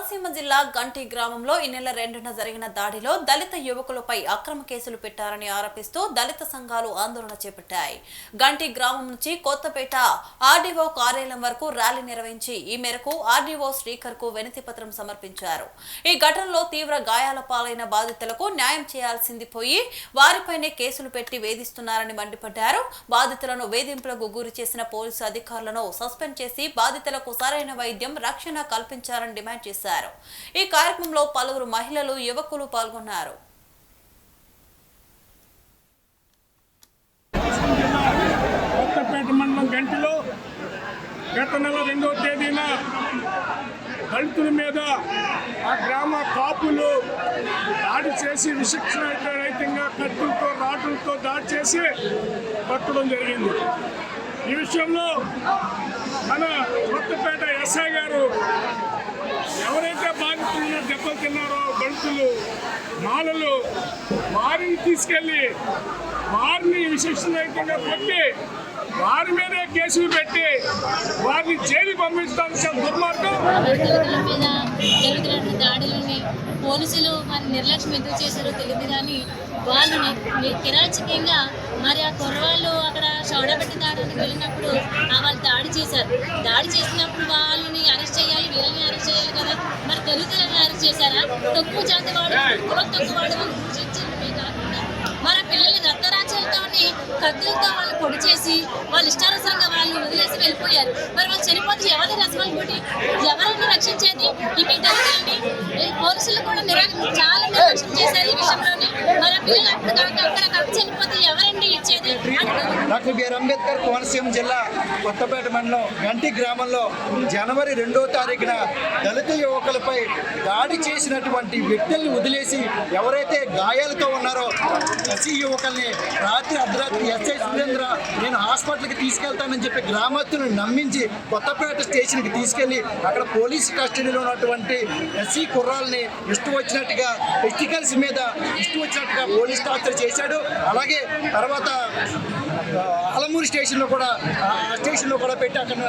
కోనసీమ జిల్లా గంటి గ్రామంలో ఈ నెల 2న జరిగిన దాడిలో దళిత యువకులపై అక్రమ కేసులు పెట్టారని ఆరోపిస్తూ దళిత సంఘాలు ఆందోళన చేపట్టాయి. గంటి గ్రామం నుంచి కొత్తపేట ఆర్డీఓ కార్యాలయం వరకు ర్యాలీ నిర్వహించి ఈ మేరకు ఆర్డీఓ శ్రీకర్ కు వినతి పత్రం సమర్పించారు. ఈ ఘటనలో తీవ్ర గాయాల పాలైన బాధితులకు న్యాయం చేయాల్సింది పోయి వారిపైనే కేసులు పెట్టి వేధిస్తున్నారని మండిపడ్డారు. బాధితులను వేధింపులకు గురి చేసిన పోలీసు అధికారులను సస్పెండ్ చేసి బాధితులకు సరైన వైద్యం రక్షణ కల్పించాలని డిమాండ్ చేశారు. ఈ కార్యక్రమంలో పలువురు మహిళలు యువకులు పాల్గొన్నారు. కొత్తపేట మండలం గంటిలో గత నెల 2వ తేదీన దళితుల మీద ఆ గ్రామ కాపులు దాడి చేసి విచక్షణరహితంగా కత్తులతో రాటులతో దాడి చేసి పట్టడం జరిగింది. ఈ విషయంలో మన కొత్తపేట ఎస్ఐ గారు ఎవరైతే బాధితులు దెబ్బలు తిన్నారో దళితులు మాలలు వారిని తీసుకెళ్ళి వారిని విచక్షణరహితంగా కొట్టి వారి మీదే కేసులు పెట్టి వారిని జైలుకి పంపించడానికి చాలా దుర్మార్గం. జరుగుతున్న దాడులని పోలీసులు మరి నిర్లక్ష్యం ఎందుకు చేశారో తెలియదు కానీ వాళ్ళని కిరాచకంగా మరి ఆ కుర్రవాళ్ళు అక్కడ చౌడబెట్టి దాడానికి వెళ్ళినప్పుడు వాళ్ళు దాడి చేశారు. దాడి చేసినప్పుడు వాళ్ళని అరెస్ట్ చేయాలి, వీళ్ళని అరెస్ట్ చేయాలి కదా, మరి దళితులను అరెస్ట్ చేశారా? తక్కువ జాతి వాడు కులం తక్కువ వాడు కాకుండా మన పిల్లల్ని రక్తరాజ్యాలతో కత్తులతో వాళ్ళు పొడి చేసి వాళ్ళు ఇష్టానుసారంగా వాళ్ళు వదిలేసి వెళ్ళిపోయారు. మరి వాళ్ళు చనిపోతే ఎవరిని రెస్పాన్సిబిలిటీ, ఎవరైనా రక్షించేది? ఈ దళితులని పోలీసులు కూడా చాలా నిర్లక్ష్యం చేశారు ఈ విషయంలోని. మన పిల్లలు అక్కడ చనిపోతే ఎవరండి ఇచ్చేది? డాక్టర్ బిఆర్ అంబేద్కర్ కోనసీమ జిల్లా కొత్తపేట మండలం గంటి గ్రామంలో జనవరి 2వ తారీఖున దళిత యువకులపై దాడి చేసినటువంటి వ్యక్తుల్ని వదిలేసి ఎవరైతే గాయాలతో ఉన్నారో ఎస్సీ యువకుల్ని రాత్రి అర్ధరాత్రి ఎస్ఐ సురేంద్ర నేను హాస్పిటల్కి తీసుకెళ్తానని చెప్పి గ్రామస్తులను నమ్మించి కొత్తపేట స్టేషన్కి తీసుకెళ్లి అక్కడ పోలీసు కస్టడీలో ఉన్నటువంటి ఎస్సీ కుర్రాలని ఇష్టం వచ్చినట్టుగా టెస్టికల్స్ మీద ఇష్టం వచ్చినట్టుగా పోలీస్ టార్చర్ చేశాడు. అలాగే తర్వాత అలమూరు స్టేషన్లో కూడా పెట్టి అక్కడ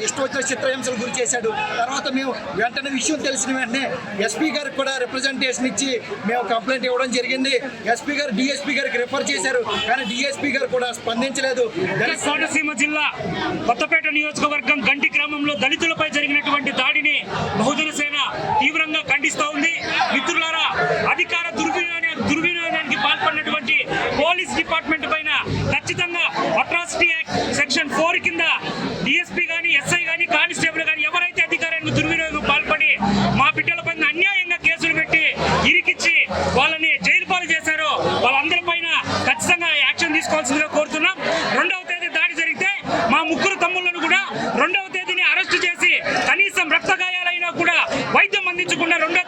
ఇష్టం వచ్చిన చిత్రహింసలు గురి చేశాడు. తర్వాత మేము వెంటనే విషయం తెలిసిన వెంటనే ఎస్పీ గారికి కూడా రిప్రజెంటేషన్ ఇచ్చి మేము కంప్లైంట్ ఇవ్వడం జరిగింది. ఎస్పీ గారు డిఎస్పీ గారికి రిఫర్ చేశారు, కానీ డిఎస్పీ గారు కూడా స్పందించలేదు. కోనసీమ జిల్లా కొత్తపేట నియోజకవర్గం గంటి గ్రామంలో దళితులపై జరిగినటువంటి దాడిని బహుజన సేన తీవ్రంగా ఖండిస్తూ ఉంది. మిత్రులారా, అధికార దుర్వినియోగానికి పాల్పడినటువంటి పోలీస్ డిపార్ట్మెంట్ పైన ఖచ్చితంగా అట్రాసిటీ యాక్ట్ సెక్షన్ 4 కింద డిఎస్పీ కానీ ఎస్ఐ కానీ కానిస్టేబుల్ కానీ ఎవరైతే అధికారానికి దుర్వినియోగం పాల్పడి మా బిడ్డలపై అన్యాయంగా కేసులు పెట్టి ఇరికిచ్చి వాళ్ళని జైలు పాలు చేశారో వాళ్ళందరిపైన ఖచ్చితంగా యాక్షన్ తీసుకోవాల్సిందిగా కోరుతున్నాం. 2వ తేదీ దాడి జరిగితే మా ముగ్గురు తమ్ముళ్లను కూడా 2వ తేదీని అరెస్టు చేసి కనీసం రక్త గాయాలైనా కూడా వైద్యం అందించకుండా 2వ